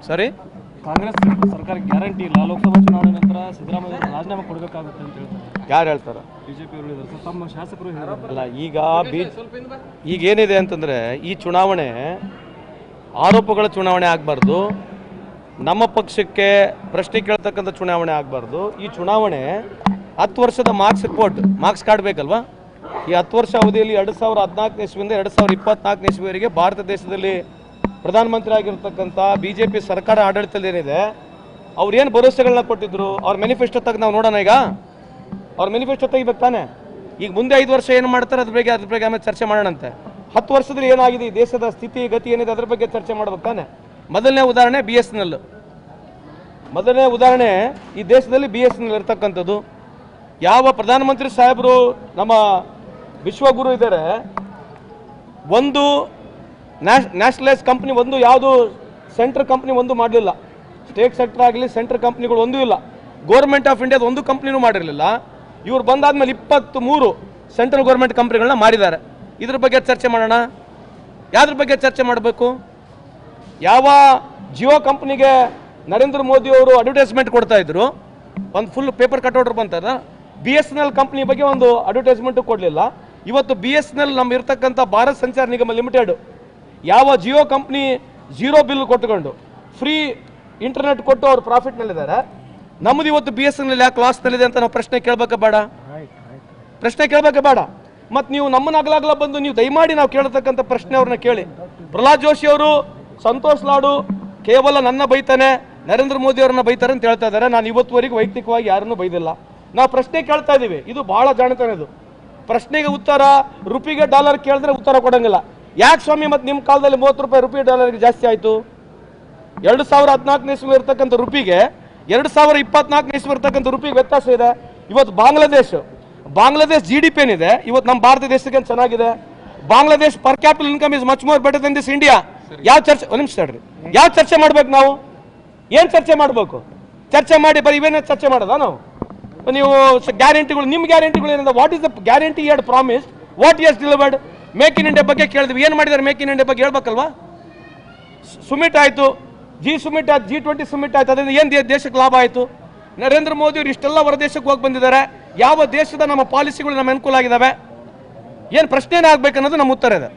ಸರಿ, ಕಾಂಗ್ರೆಸ್ ಸರ್ಕಾರ ಗ್ಯಾರಂಟಿ ಇಲ್ಲ, ಲೋಕಸಭಾ ಚುನಾವಣೆ ನಂತರ ಸಿದ್ದರಾಮಯ್ಯ ರಾಜೀನಾಮೆ ಕೊಡಬೇಕಾಗುತ್ತೆ ಅಂತ ಹೇಳ್ತಾರೆ. ಯಾರು ಹೇಳ್ತಾರೆ? ಬಿಜೆಪಿ ಅವರು ಹೇಳಿದ್ದಾರೆ, ತಮ್ಮ ಶಾಸಕರು ಅಲ್ಲ. ಈಗ ಏನಿದೆ ಅಂತಂದರೆ, ಈ ಚುನಾವಣೆ ಆರೋಪಗಳ ಚುನಾವಣೆ ಆಗಬಾರ್ದು, ನಮ್ಮ ಪಕ್ಷಕ್ಕೆ ಪ್ರಶ್ನೆ ಕೇಳ್ತಕ್ಕಂಥ ಚುನಾವಣೆ ಆಗಬಾರ್ದು. ಈ ಚುನಾವಣೆ 10 ವರ್ಷದ ಮಾರ್ಕ್ಸ್ ಕಾರ್ಡ್ ಬೇಕಲ್ವಾ? ಈ 10 ವರ್ಷ ಅವಧಿಯಲ್ಲಿ 2014 ಇಸ್ವಿಯಿಂದ 2024 ಇಸ್ವಿವರೆಗೆ ಭಾರತ ದೇಶದಲ್ಲಿ ಪ್ರಧಾನಮಂತ್ರಿ ಆಗಿರ್ತಕ್ಕಂಥ BJP ಸರ್ಕಾರ ಆಡಳಿತದಲ್ಲೇನಿದೆ, ಅವ್ರು ಏನು ಭರವಸೆಗಳನ್ನ ಕೊಟ್ಟಿದ್ರು, ಅವ್ರ ಮ್ಯಾನಿಫೆಸ್ಟೋ ತೆಗೆದು ನಾವು ನೋಡೋಣ. ಈಗ ಅವ್ರ ಮ್ಯಾನಿಫೆಸ್ಟೋ ತೆಗಿಬೇಕು ತಾನೆ. ಈಗ ಮುಂದೆ 5 ವರ್ಷ ಏನು ಮಾಡ್ತಾರೆ ಅದ್ರ ಬಗ್ಗೆ ಆಮೇಲೆ ಚರ್ಚೆ ಮಾಡೋಣಂತೆ. 10 ವರ್ಷದಲ್ಲಿ ಏನಾಗಿದೆ, ಈ ದೇಶದ ಸ್ಥಿತಿ ಗತಿ ಏನಿದೆ ಅದ್ರ ಬಗ್ಗೆ ಚರ್ಚೆ ಮಾಡ್ಬೇಕು ತಾನೆ. ಮೊದಲನೇ ಉದಾಹರಣೆ BSNL. ಮೊದಲನೇ ಉದಾಹರಣೆ ಈ ದೇಶದಲ್ಲಿ BSNL ಇರ್ತಕ್ಕಂಥದ್ದು. ಯಾವ ಪ್ರಧಾನಮಂತ್ರಿ ಸಾಹೇಬರು ನಮ್ಮ ವಿಶ್ವಗುರು ಇದ್ದಾರೆ, ಒಂದು ನ್ಯಾಷನಲೈಸ್ ಕಂಪ್ನಿ ಒಂದು ಯಾವುದು ಸೆಂಟ್ರ್ ಕಂಪ್ನಿ ಒಂದು ಮಾಡಲಿಲ್ಲ. ಸ್ಟೇಟ್ ಸೆಕ್ಟರ್ ಆಗಲಿ ಸೆಂಟ್ರ್ ಕಂಪ್ನಿಗಳು ಒಂದೂ ಇಲ್ಲ. ಗೌರ್ಮೆಂಟ್ ಆಫ್ ಇಂಡಿಯಾದ ಒಂದು ಕಂಪ್ನಿನೂ ಮಾಡಿರಲಿಲ್ಲ. ಇವ್ರು ಬಂದಾದ್ಮೇಲೆ 23 ಸೆಂಟ್ರಲ್ ಗೌರ್ಮೆಂಟ್ ಕಂಪ್ನಿಗಳನ್ನ ಮಾಡಿದ್ದಾರೆ. ಇದ್ರ ಬಗ್ಗೆ ಚರ್ಚೆ ಮಾಡೋಣ. ಯಾವ್ದ್ರ ಬಗ್ಗೆ ಚರ್ಚೆ ಮಾಡಬೇಕು? ಯಾವ ಜಿಯೋ ಕಂಪ್ನಿಗೆ ನರೇಂದ್ರ ಮೋದಿ ಅವರು ಅಡ್ವರ್ಟೈಸ್ಮೆಂಟ್ ಕೊಡ್ತಾ ಇದ್ರು, ಒಂದು ಫುಲ್ ಪೇಪರ್ ಕಟ್ಔಟ್ ಬಂತಾರ. BSNL ಕಂಪ್ನಿ ಬಗ್ಗೆ ಒಂದು ಅಡ್ವರ್ಟೈಸ್ಮೆಂಟು ಕೊಡಲಿಲ್ಲ. ಇವತ್ತು BSNL ನಮ್ಮ ಇರ್ತಕ್ಕಂಥ ಭಾರತ್ ಸಂಚಾರ ನಿಗಮ ಲಿಮಿಟೆಡ್ ಯಾವ ಜಿಯೋ ಕಂಪ್ನಿ 0 ಬಿಲ್ ಕೊಟ್ಟುಕೊಂಡು ಫ್ರೀ ಇಂಟರ್ನೆಟ್ ಕೊಟ್ಟು ಅವ್ರು ಪ್ರಾಫಿಟ್ನಲ್ಲಿದ್ದಾರೆ. ನಮ್ಮದು ಇವತ್ತು BSNL ಯಾಕೆ ಲಾಸ್ನಲ್ಲಿದೆ ಅಂತ ನಾವು ಪ್ರಶ್ನೆ ಕೇಳಬೇಕಾ ಬೇಡ? ಪ್ರಶ್ನೆ ಕೇಳಬೇಕಾ ಬೇಡ? ಮತ್ತು ನೀವು ನಮ್ಮನ್ನ ಅಗಲಾಗಲ ಬಂದು ನೀವು ದಯಮಾಡಿ ನಾವು ಕೇಳತಕ್ಕಂಥ ಪ್ರಶ್ನೆ ಅವ್ರನ್ನ ಕೇಳಿ. ಪ್ರಹ್ಲಾದ್ ಜೋಶಿ ಅವರು, ಸಂತೋಷ್ ಲಾಡು ಕೇವಲ ನನ್ನ ಬೈತಾನೆ, ನರೇಂದ್ರ ಮೋದಿ ಅವ್ರನ್ನ ಬೈತಾರೆ ಅಂತ ಹೇಳ್ತಾ ಇದ್ದಾರೆ. ನಾನು ಇವತ್ತುವರೆಗೂ ವೈಯಕ್ತಿಕವಾಗಿ ಯಾರನ್ನೂ ಬೈದಿಲ್ಲ. ನಾವು ಪ್ರಶ್ನೆ ಕೇಳ್ತಾ ಇದ್ದೀವಿ. ಇದು ಬಹಳ ಜಾಣತನ. ಇದು ಪ್ರಶ್ನೆಗೆ ಉತ್ತರ ರುಪಿಗೆ ಡಾಲರ್ ಕೇಳಿದ್ರೆ ಉತ್ತರ ಕೊಡಂಗಿಲ್ಲ. ಯಾಕೆ ಸ್ವಾಮಿ ಮತ್ತೆ ನಿಮ್ಮ ಕಾಲದಲ್ಲಿ 30 ರೂಪಾಯಿ ರುಪಿ ಡಾಲರ್ಗೆ ಜಾಸ್ತಿ ಆಯಿತು? 2014 ಇಸ್ವಿ ಇರ್ತಕ್ಕಂಥ ರುಪಿಗೆ 2024 ಇಸ್ವಿ ಇರ್ತಕ್ಕಂಥ ರುಪಿಗೆ ವ್ಯತ್ಯಾಸ ಇದೆ. ಇವತ್ತು ಬಾಂಗ್ಲಾದೇಶ್ GDP ಏನಿದೆ ಇವತ್ತು ನಮ್ಮ ಭಾರತ ದೇಶಕ್ಕೆ ಚೆನ್ನಾಗಿದೆ. Bangladesh per capital income is much more better than this India. ಯಾವ ಚರ್ಚೆ, ಒಂದು ನಿಮಿಷ ತಡ್ರಿ, ಯಾವ ಚರ್ಚೆ ಮಾಡ್ಬೇಕು ನಾವು? ಏನು ಚರ್ಚೆ ಮಾಡಬೇಕು? ಚರ್ಚೆ ಮಾಡಿ ಬರೀ ಇವೇನೇ ಚರ್ಚೆ ಮಾಡೋದಾ ನಾವು? ನೀವು ಗ್ಯಾರಂಟಿಗಳು, ನಿಮ್ಮ ಗ್ಯಾರಂಟಿಗಳು ಏನಿದೆ? What is the guarantee you had promised, what you has delivered? Make in India ಬಗ್ಗೆ ಕೇಳಿದ್ವಿ, ಏನು ಮಾಡಿದ್ದಾರೆ ಮೇಕ್ ಇನ್ ಇಂಡಿಯಾ ಬಗ್ಗೆ ಹೇಳ್ಬೇಕಲ್ವಾ? ಸುಮಿಟ್ ಆಯಿತು, ಸುಮಿಟ್ ಆಯ್ತು, G20 ಸುಮಿಟ್ ಆಯ್ತು, ಅದರಿಂದ ಏನು ದೇಶಕ್ಕೆ ಲಾಭ ಆಯಿತು? ನರೇಂದ್ರ ಮೋದಿ ಅವರು ಇಷ್ಟೆಲ್ಲ ಹೊರದೇಶಕ್ಕೆ ಹೋಗಿ ಬಂದಿದ್ದಾರೆ. ಯಾವ ದೇಶದ ನಮ್ಮ ಪಾಲಿಸಿಗಳು ನಮ್ಮ ಅನುಕೂಲ ಆಗಿದ್ದಾವೆ? ಏನು ಪ್ರಶ್ನೆನೇ ಆಗ್ಬೇಕನ್ನೋದು ನಮ್ಮ ಉತ್ತರ ಇದೆ.